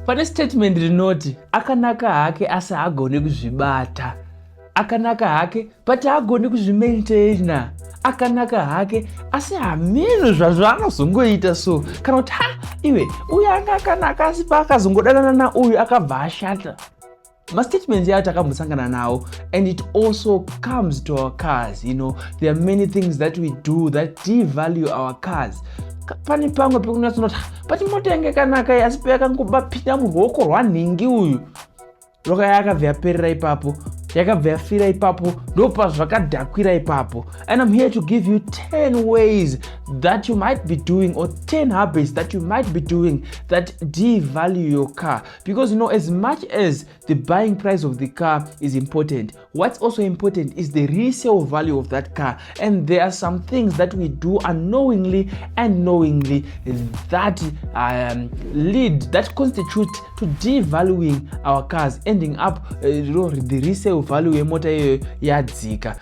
Pane statement rinoti akanaka hake asi haagoni kuzvibata, akanaka hake but haagoni kuzvimaintaina, akanaka hake asi hameno zvazvo anozongoita so, kana kuti iwe uyu anga akanaka asi paakazongodanana nauyu akabva ashata. Statements here takambosangana nawo, and it also comes to our cars. There are many things that we do that devalue our cars. Pane pamwe pekunyatsonoti but mota yange yakanaka asi payakangobapinda muruoko rwanhingi uyu rwakaya yakabva yaperera ipapo, yakabva yafira ipapo, ndopazvakadhakwira ipapo. And I'm here to give you 10 ways that you might be doing, or 10 habits that you might be doing that devalue your car. Because as much as the buying price of the car is important, what's also important is the resale value of that car. And there are some things that we do unknowingly and knowingly that constitute to devaluing our cars, ending up the resale value yemota iyoyo yadzika.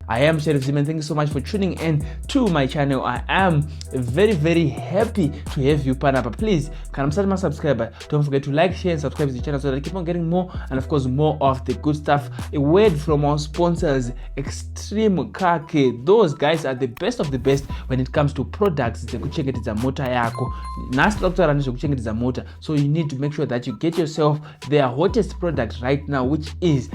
I am Mercedeszim, and thank you so much for tuning in to my channel. I am very, very happy to have you panapa. Please, can I subscriber? Don't forget to like, share, and subscribe to the channel so that I keep on getting more and of course more of the good stuff. A word from our sponsors, Extreme Car Care. Those guys are the best of the best when it comes to products. Dzekuchengetedza mota yako. Motor. So you need to make sure that you get yourself their hottest product right now, which is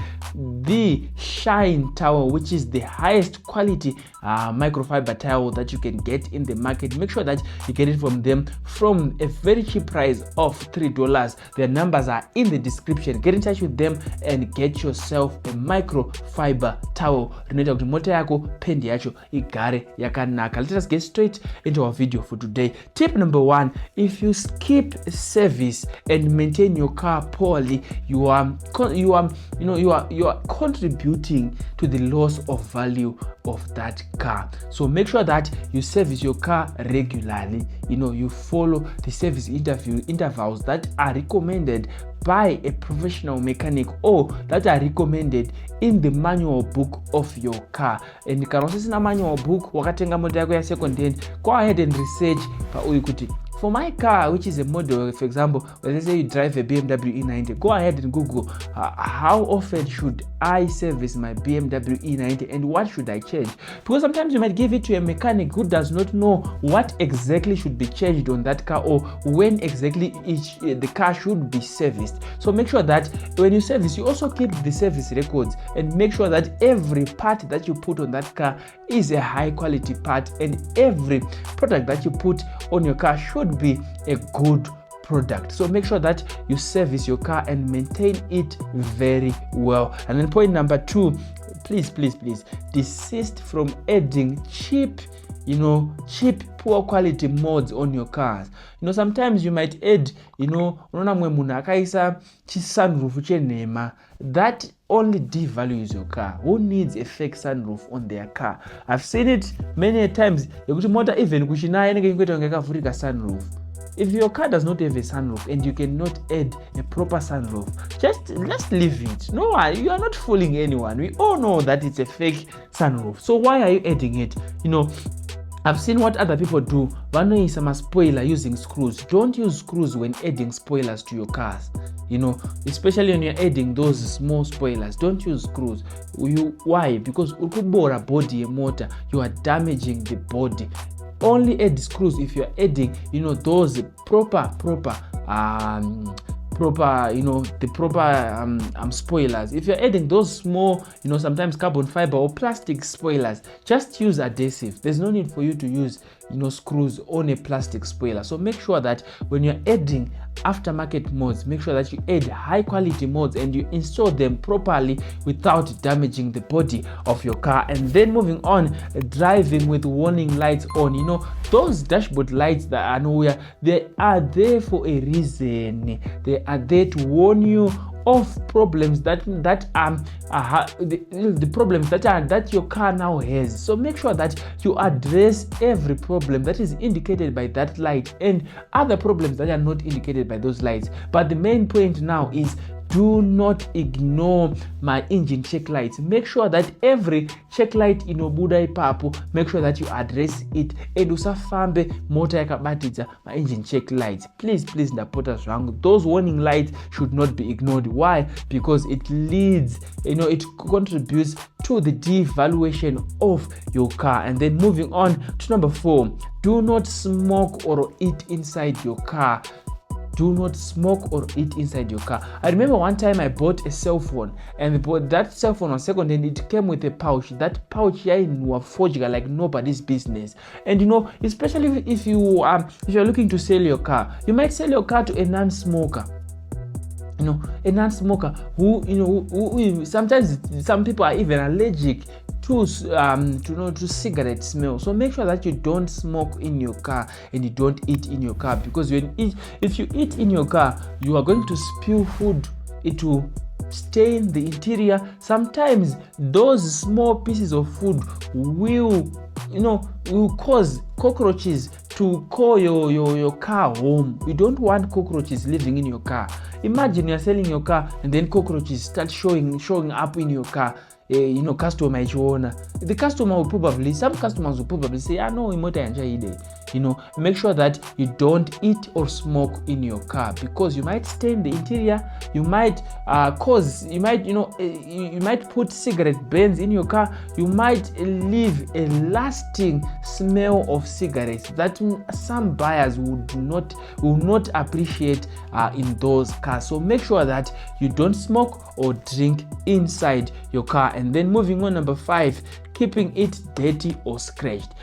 the Shine Towel, which is the highest quality microfiber towel that you can get in the market. Make sure that you get it from them from a very cheap price of $3. Their numbers are in the description. Get in touch with them and get yourself a microfiber towel. Rinoita kuti mota yako pendi yacho igare yakanaka. Let us get straight into our video for today. Tip number 1: if you skip service and maintain your car poorly, you are contributing to the loss of value of that car. So make sure that you service your car regularly. You follow the service intervals that are recommended by a professional mechanic or that are recommended in the manual book of your car. And you can also see a manual book wakatenga moto yako ya second hand, go ahead and research for my car, which is a model, for example, let's say you drive a BMW E90, go ahead and Google how often should I service my BMW E90 and what should I change? Because sometimes you might give it to a mechanic who does not know what exactly should be changed on that car or when exactly the car should be serviced. So make sure that when you service, you also keep the service records and make sure that every part that you put on that car is a high quality part, and every product that you put on your car should be a good product. So make sure that you service your car and maintain it very well. And then point number 2, please desist from adding cheap poor quality mods on your cars. Sometimes you might add unoona mwe munhu akaisa chisunroof chenhema. That only devalues your car. Who needs a fake sunroof on their car? I've seen it many times. Yekuti mota even kuchinaya inenge ingoita kunge yakavhurika sunroof. If your car does not have a sunroof and you cannot add a proper sunroof, just leave it. No, you are not fooling anyone. We all know that it's a fake sunroof. So why are you adding it? I've seen what other people do. Vanoisa ma spoiler using screws. Don't use screws when adding spoilers to your cars. Especially when you're adding those small spoilers, don't use screws. Why? Because ukubora body motor, you are damaging the body. Only add screws if you're adding, those proper spoilers. If you're adding those small, sometimes carbon fiber or plastic spoilers, just use adhesive. There's no need for you to use screws on a plastic spoiler. So make sure that when you're adding aftermarket mods, make sure that you add high quality mods and you install them properly without damaging the body of your car. And then moving on, driving with warning lights on. Those dashboard lights that are nowhere, they are there for a reason. They are there to warn you of problems that the problems that your car now has. So make sure that you address every problem that is indicated by that light and other problems that are not indicated by those lights. But the main point now is do not ignore my engine check lights. Make sure that every check light inobuda ipapo, make sure that you address it, and usafambe mota yakabatidza my engine check lights. Please ndapota zvangu, those warning lights should not be ignored. Why? Because it leads, it contributes to the devaluation of your car. And then moving on to number 4, do not smoke or eat inside your car. Do not smoke or eat inside your car. I remember one time I bought a cell phone, and that cell phone was second hand. It came with a pouch. That pouch was forged like nobody's business. And especially if you're looking to sell your car, you might sell your car to a non-smoker. A non-smoker who sometimes some people are even allergic to cigarette smell. So make sure that you don't smoke in your car and you don't eat in your car, because if you eat in your car, you are going to spill food. It will stain the interior. Sometimes those small pieces of food will cause cockroaches to call your car home. You don't want cockroaches living in your car. Imagine you're selling your car and then cockroaches start showing up in your car. Customer ichiona. Some customers will probably say, no, imota yanja. Make sure that you don't eat or smoke in your car, because you might stain the interior. You might you might put cigarette burns in your car. You might leave a lasting smell of cigarettes that some buyers will not appreciate in those cars. So make sure that you don't smoke or drink inside your car. And then moving on, number 5, keeping it dirty or scratched.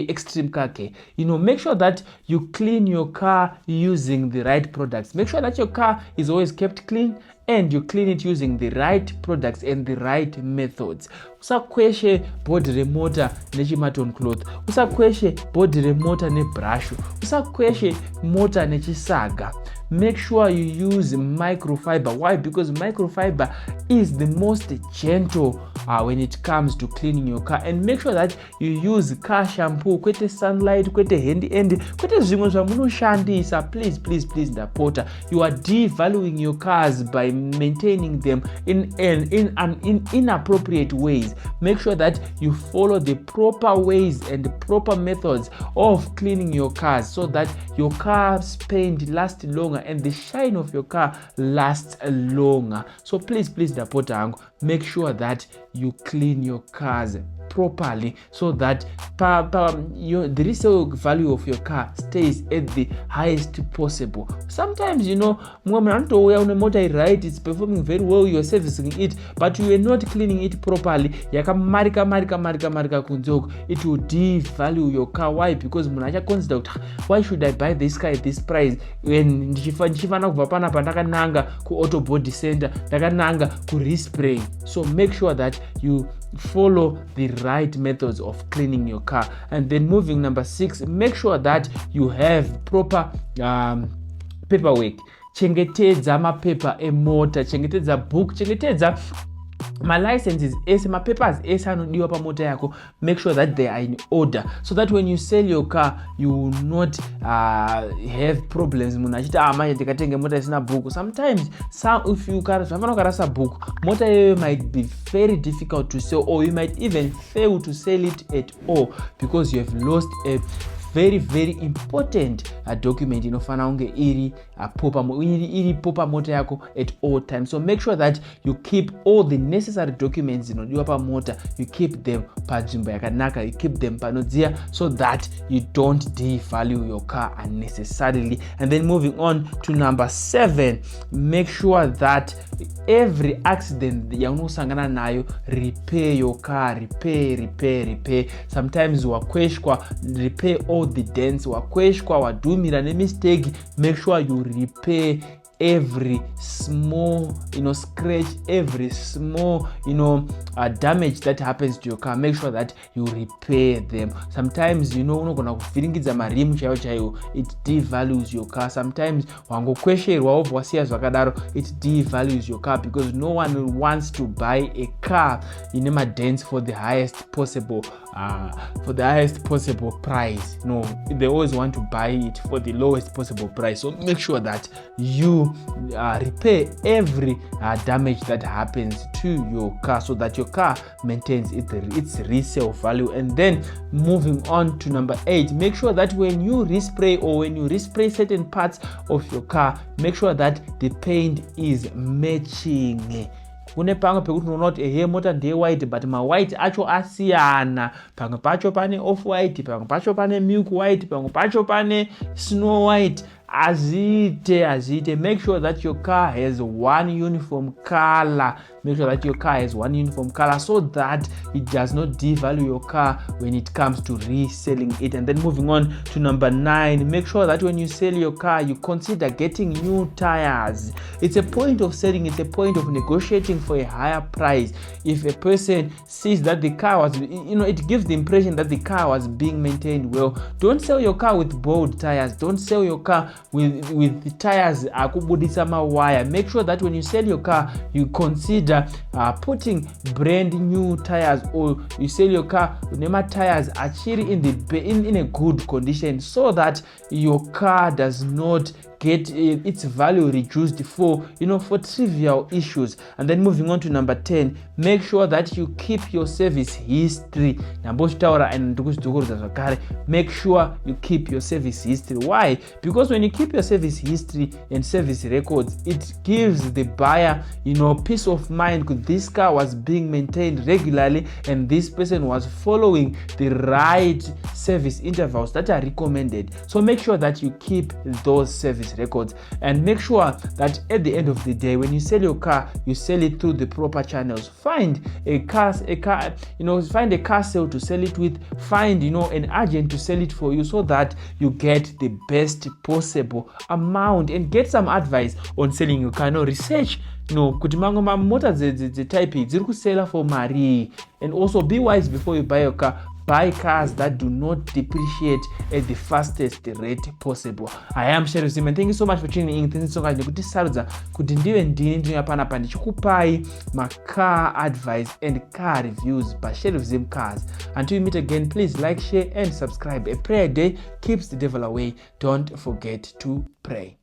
Extreme car care. Make sure that you clean your car using the right products. Make sure that your car is always kept clean and you clean it using the right products and the right methods. Usakweshe body remoter nechimaton cloth. Usakweshe body remoter nebrush. Usakweshe motor nechisaga. Make sure you use microfiber. Why? Because microfiber is the most gentle when it comes to cleaning your car. And make sure that you use car shampoo, kwete sunlight, kwete handy, kwete zvimwe zvamunoshandisa. Please ndapota. You are devaluing your cars by maintaining them in inappropriate ways. Make sure that you follow the proper ways and the proper methods of cleaning your cars, so that your car's paint lasts longer and the shine of your car lasts longer. So please ndapota, make sure that you clean your cars properly, so that the resale value of your car stays at the highest possible. Sometimes motor right, it's performing very well, you're servicing it, but you are not cleaning it properly. Yakamarika kunzoko, it will devalue your car. Why? Because munacha consider, why should I buy this car at this price when ndichifana kubva panapa ndakananga ku auto body center, ndakananga ku respray? So make sure that you follow the right methods of cleaning your car. And then moving number 6, make sure that you have proper paperwork. Chengetedza mapepa emota, chengetedza book, chengetedza my licenses ese, my papers ese anodiwa pamota yako. Make sure that they are in order, so that when you sell your car, you will not have problems. Munachita manje ndikatenge mota isina book. Sometimes if you karasa book, mota might be very difficult to sell, or you might even fail to sell it at all, because you have lost a very important document inofana unge iri popa motor yako at all times. So make sure that you keep all the necessary documents inodiwa pa motor, you keep them panzvimbo yakanaka, you keep them panodziya, so that you don't devalue your car unnecessarily. And then moving on to number 7, make sure that every accident yaunosangana nayo, repair your car. Repair. Sometimes wakweshwa, repair all the dents. Wakweshwa, wadumira ne mistake, make sure you repair every small scratch, every small damage that happens to your car. Make sure that you repair them. Sometimes unogona kuvhiringidza marimu chaiwo it devalues your car. Sometimes wangokwesherwa wobva wasiya zvakadaro, it devalues your car, because no one wants to buy a car in a dents for the highest possible price. No, they always want to buy it for the lowest possible price. So make sure that you repair every damage that happens to your car, so that your car maintains its resale value. And then moving on to number 8, make sure that when you respray or when you respray certain parts of your car, make sure that the paint is matching. Kune pamwe pekuti unoona kuti mota ndeye white but white acho asiyana, pamwe pacho pane off white, pamwe pacho pane milk white, pamwe pacho pane snow white. Azite. Make sure that your car has one uniform color. Make sure that your car has one uniform color, so that it does not devalue your car when it comes to reselling it. And then moving on to number 9, make sure that when you sell your car, you consider getting new tires. It's a point of selling, it's a point of negotiating for a higher price. If a person sees that the car was, it gives the impression that the car was being maintained well. Don't sell your car with bold tires. Don't sell your car with the tires akubudisa mawire. Make sure that when you sell your car, you consider putting brand new tires, or you sell your car nema tires achiri in a good condition, so that your car does not get its value reduced for trivial issues. And then moving on to number 10, make sure that you keep your service history. Make sure you keep your service history. Why? Because when you keep your service history and service records, it gives the buyer peace of mind, because this car was being maintained regularly and this person was following the right service intervals that are recommended. So make sure that you keep those service records, and make sure that at the end of the day, when you sell your car, you sell it through the proper channels. Find a car find a car sale to sell it with. Find an agent to sell it for you, so that you get the best possible amount, and get some advice on selling your car. Research kuti mamwe mamota dzetype dziri kusela for mari. And also be wise before you buy your car. Buy cars that do not depreciate at the fastest rate possible. I am carreviewszim, and thank you so much for tuning in. Thank you so much kuti sarudza kuti ndive ndini panapa ndichikupai car advice and car reviews by carreviewszim cars. Until we meet again, please like, share and subscribe. A prayer day keeps the devil away. Don't forget to pray.